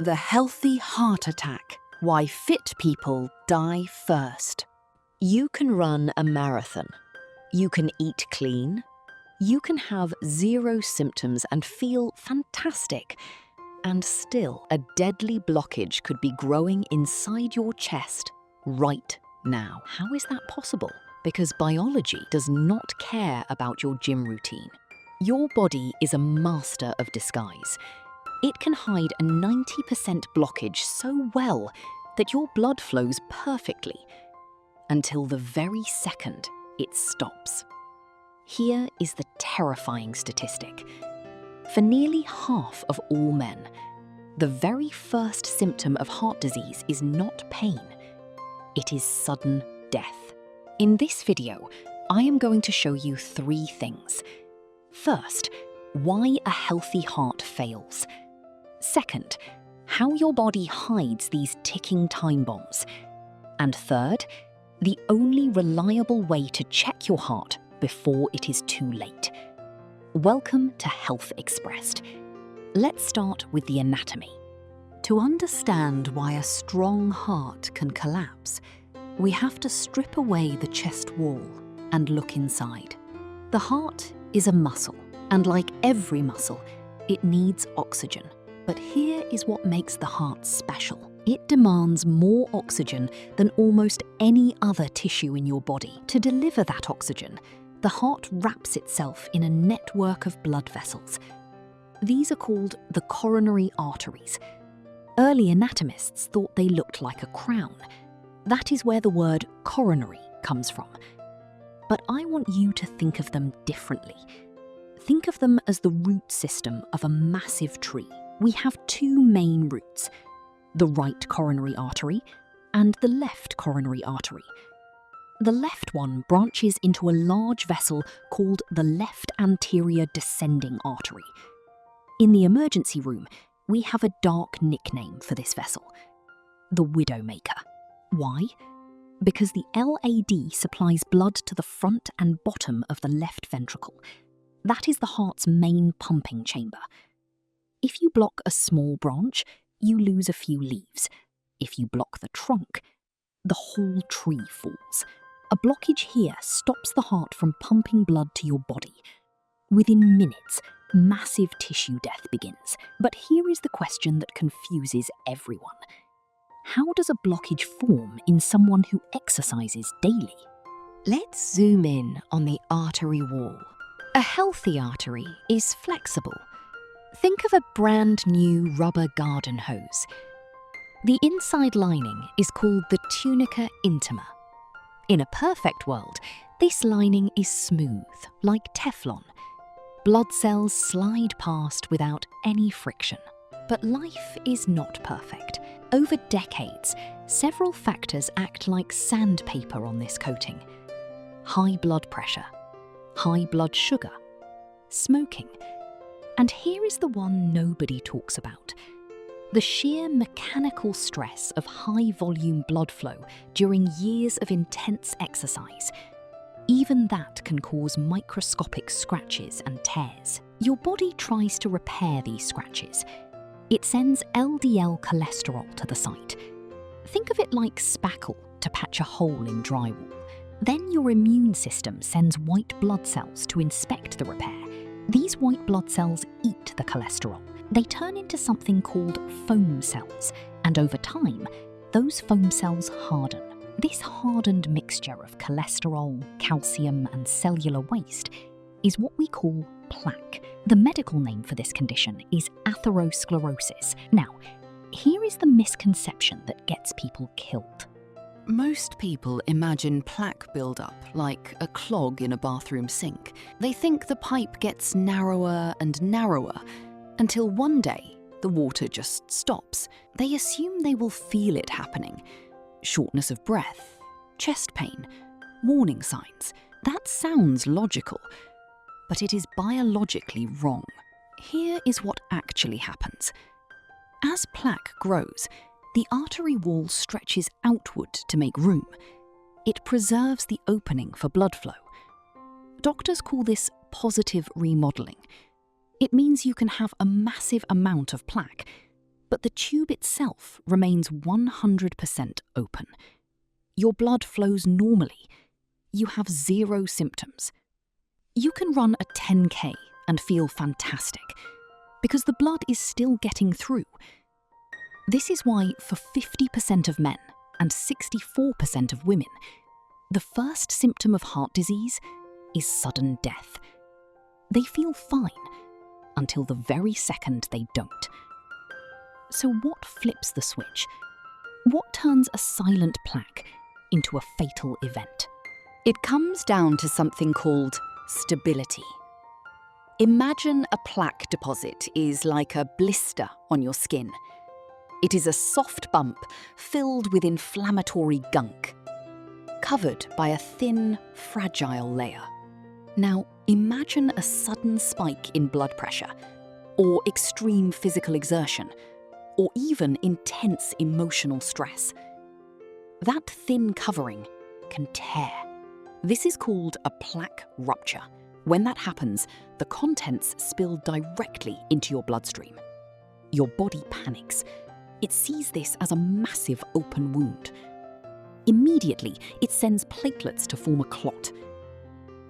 The healthy heart attack. Why fit people die first. You can run a marathon. You can eat clean. You can have 0 symptoms and feel fantastic. And still, a deadly blockage could be growing inside your chest right now. How is that possible? Because biology does not care about your gym routine. Your body is a master of disguise. It can hide a 90% blockage so well that your blood flows perfectly until the very second it stops. Here is the terrifying statistic. For nearly half of all men, the very first symptom of heart disease is not pain. It is sudden death. In this video, I am going to show you 3 things. First, why a healthy heart fails. Second, how your body hides these ticking time bombs. And third, the only reliable way to check your heart before it is too late. Welcome to Health Expressed. Let's start with the anatomy. To understand why a strong heart can collapse, we have to strip away the chest wall and look inside. The heart is a muscle, and like every muscle, it needs oxygen. But here is what makes the heart special. It demands more oxygen than almost any other tissue in your body. To deliver that oxygen, the heart wraps itself in a network of blood vessels. These are called the coronary arteries. Early anatomists thought they looked like a crown. That is where the word coronary comes from. But I want you to think of them differently. Think of them as the root system of a massive tree. We have 2 main roots, the right coronary artery and the left coronary artery. The left one branches into a large vessel called the left anterior descending artery. In the emergency room, we have a dark nickname for this vessel, the Widowmaker. Why? Because the LAD supplies blood to the front and bottom of the left ventricle. That is the heart's main pumping chamber. If you block a small branch, you lose a few leaves. If you block the trunk, the whole tree falls. A blockage here stops the heart from pumping blood to your body. Within minutes, massive tissue death begins. But here is the question that confuses everyone. How does a blockage form in someone who exercises daily? Let's zoom in on the artery wall. A healthy artery is flexible. Think of a brand new rubber garden hose. The inside lining is called the tunica intima. In a perfect world, this lining is smooth, like Teflon. Blood cells slide past without any friction. But life is not perfect. Over decades, several factors act like sandpaper on this coating. High blood pressure, high blood sugar, smoking. And here is the one nobody talks about. The sheer mechanical stress of high-volume blood flow during years of intense exercise. Even that can cause microscopic scratches and tears. Your body tries to repair these scratches. It sends LDL cholesterol to the site. Think of it like spackle to patch a hole in drywall. Then your immune system sends white blood cells to inspect the repair. These white blood cells eat the cholesterol. They turn into something called foam cells, and over time, those foam cells harden. This hardened mixture of cholesterol, calcium, and cellular waste is what we call plaque. The medical name for this condition is atherosclerosis. Now, here is the misconception that gets people killed. Most people imagine plaque buildup like a clog in a bathroom sink. They think the pipe gets narrower and narrower until one day the water just stops. They assume they will feel it happening. Shortness of breath, chest pain, warning signs. That sounds logical, but it is biologically wrong. Here is what actually happens. As plaque grows, the artery wall stretches outward to make room. It preserves the opening for blood flow. Doctors call this positive remodeling. It means you can have a massive amount of plaque, but the tube itself remains 100% open. Your blood flows normally. You have 0 symptoms. You can run a 10K and feel fantastic, because the blood is still getting through. This is why for 50% of men and 64% of women, the first symptom of heart disease is sudden death. They feel fine until the very second they don't. So what flips the switch? What turns a silent plaque into a fatal event? It comes down to something called stability. Imagine a plaque deposit is like a blister on your skin. It is a soft bump filled with inflammatory gunk, covered by a thin, fragile layer. Now, imagine a sudden spike in blood pressure, or extreme physical exertion, or even intense emotional stress. That thin covering can tear. This is called a plaque rupture. When that happens, the contents spill directly into your bloodstream. Your body panics. It sees this as a massive open wound. Immediately, it sends platelets to form a clot.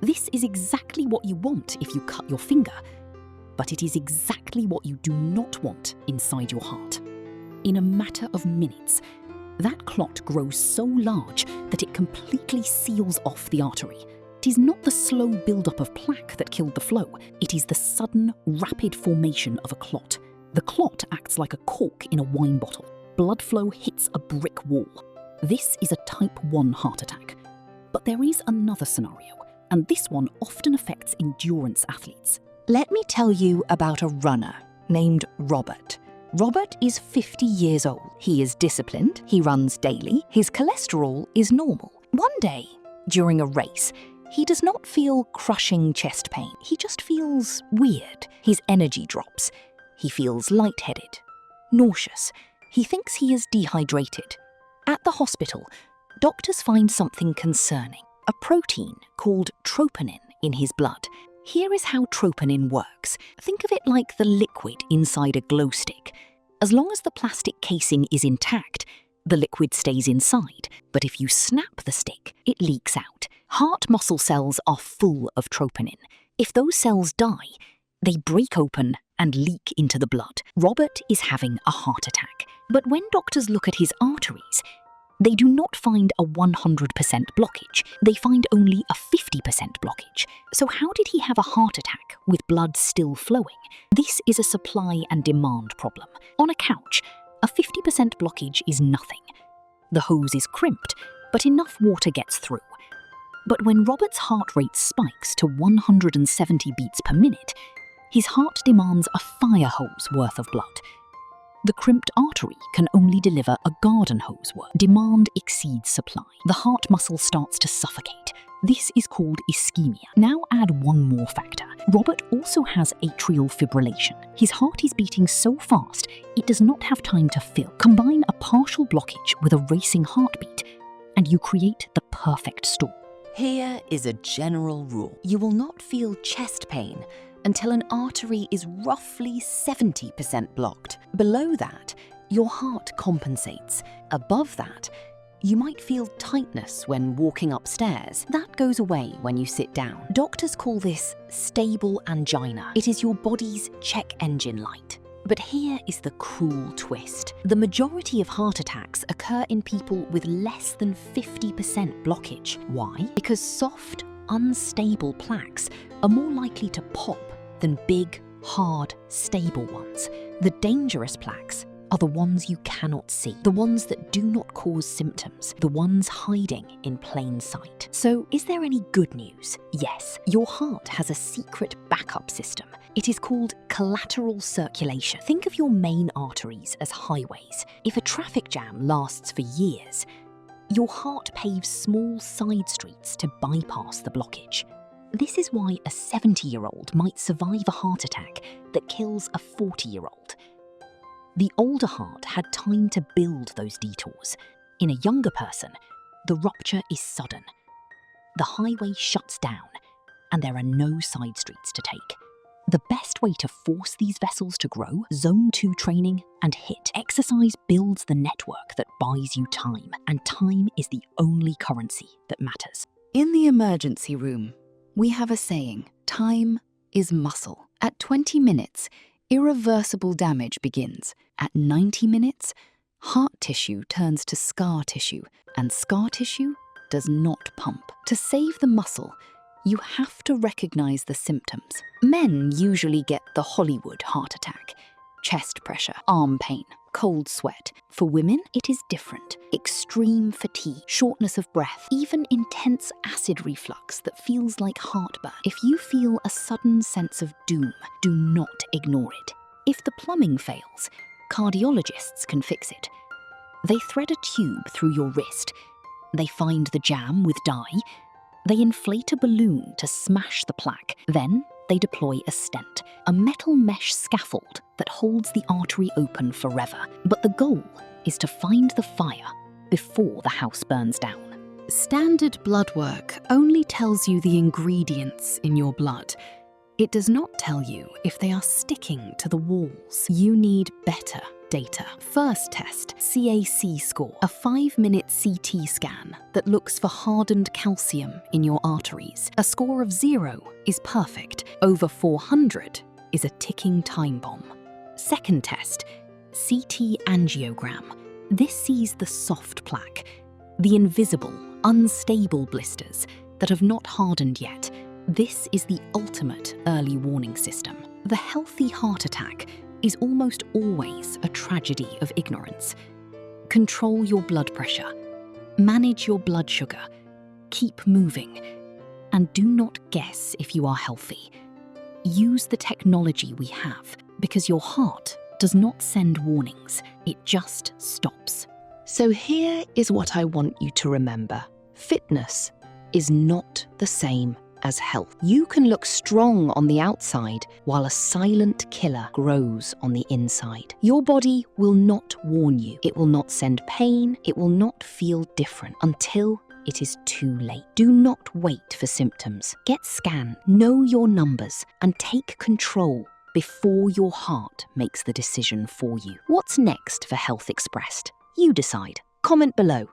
This is exactly what you want if you cut your finger, but it is exactly what you do not want inside your heart. In a matter of minutes, that clot grows so large that it completely seals off the artery. It is not the slow buildup of plaque that killed the flow. It is the sudden, rapid formation of a clot. The clot acts like a cork in a wine bottle. Blood flow hits a brick wall. This is a type 1 heart attack. But there is another scenario, and this one often affects endurance athletes. Let me tell you about a runner named Robert. Robert is 50 years old. He is disciplined, he runs daily, his cholesterol is normal. One day, during a race, he does not feel crushing chest pain. He just feels weird. His energy drops. He feels lightheaded, nauseous. He thinks he is dehydrated. At the hospital, doctors find something concerning, a protein called troponin in his blood. Here is how troponin works. Think of it like the liquid inside a glow stick. As long as the plastic casing is intact, the liquid stays inside. But if you snap the stick, it leaks out. Heart muscle cells are full of troponin. If those cells die, they break open and leak into the blood. Robert is having a heart attack. But when doctors look at his arteries, they do not find a 100% blockage. They find only a 50% blockage. So how did he have a heart attack with blood still flowing? This is a supply and demand problem. On a couch, a 50% blockage is nothing. The hose is crimped, but enough water gets through. But when Robert's heart rate spikes to 170 beats per minute, his heart demands a fire hose worth of blood. The crimped artery can only deliver a garden hose worth. Demand exceeds supply. The heart muscle starts to suffocate. This is called ischemia. Now add one more factor. Robert also has atrial fibrillation. His heart is beating so fast, it does not have time to fill. Combine a partial blockage with a racing heartbeat, and you create the perfect storm. Here is a general rule. You will not feel chest pain until an artery is roughly 70% blocked. Below that, your heart compensates. Above that, you might feel tightness when walking upstairs. That goes away when you sit down. Doctors call this stable angina. It is your body's check engine light. But here is the cruel twist. The majority of heart attacks occur in people with less than 50% blockage. Why? Because soft, unstable plaques are more likely to pop than big, hard, stable ones. The dangerous plaques are the ones you cannot see, the ones that do not cause symptoms, the ones hiding in plain sight. So, is there any good news? Yes, your heart has a secret backup system. It is called collateral circulation. Think of your main arteries as highways. If a traffic jam lasts for years, your heart paves small side streets to bypass the blockage. This is why a 70-year-old might survive a heart attack that kills a 40-year-old. The older heart had time to build those detours. In a younger person, the rupture is sudden. The highway shuts down, and there are no side streets to take. The best way to force these vessels to grow, Zone 2 training and HIIT. Exercise builds the network that buys you time, and time is the only currency that matters. In the emergency room, we have a saying, time is muscle. At 20 minutes, irreversible damage begins. At 90 minutes, heart tissue turns to scar tissue, and scar tissue does not pump. To save the muscle, you have to recognize the symptoms. Men usually get the Hollywood heart attack, chest pressure, arm pain, cold sweat. For women, it is different. Extreme fatigue, shortness of breath, even intense acid reflux that feels like heartburn. If you feel a sudden sense of doom, do not ignore it. If the plumbing fails, cardiologists can fix it. They thread a tube through your wrist. They find the jam with dye. They inflate a balloon to smash the plaque. Then they deploy a stent, a metal mesh scaffold that holds the artery open forever. But the goal is to find the fire before the house burns down. Standard blood work only tells you the ingredients in your blood. It does not tell you if they are sticking to the walls. You need better data. First test, CAC score, a 5-minute CT scan that looks for hardened calcium in your arteries. A score of 0 is perfect. Over 400 is a ticking time bomb. Second test, CT angiogram. This sees the soft plaque, the invisible, unstable blisters that have not hardened yet. This is the ultimate early warning system. The healthy heart attack is almost always a tragedy of ignorance. Control your blood pressure, manage your blood sugar, keep moving, and do not guess if you are healthy. Use the technology we have, because your heart does not send warnings, it just stops. So here is what I want you to remember. Fitness is not the same as health. You can look strong on the outside while a silent killer grows on the inside. Your body will not warn you. It will not send pain. It will not feel different until it is too late. Do not wait for symptoms. Get scanned, know your numbers, and take control before your heart makes the decision for you. What's next for Health Expressed? You decide. Comment below.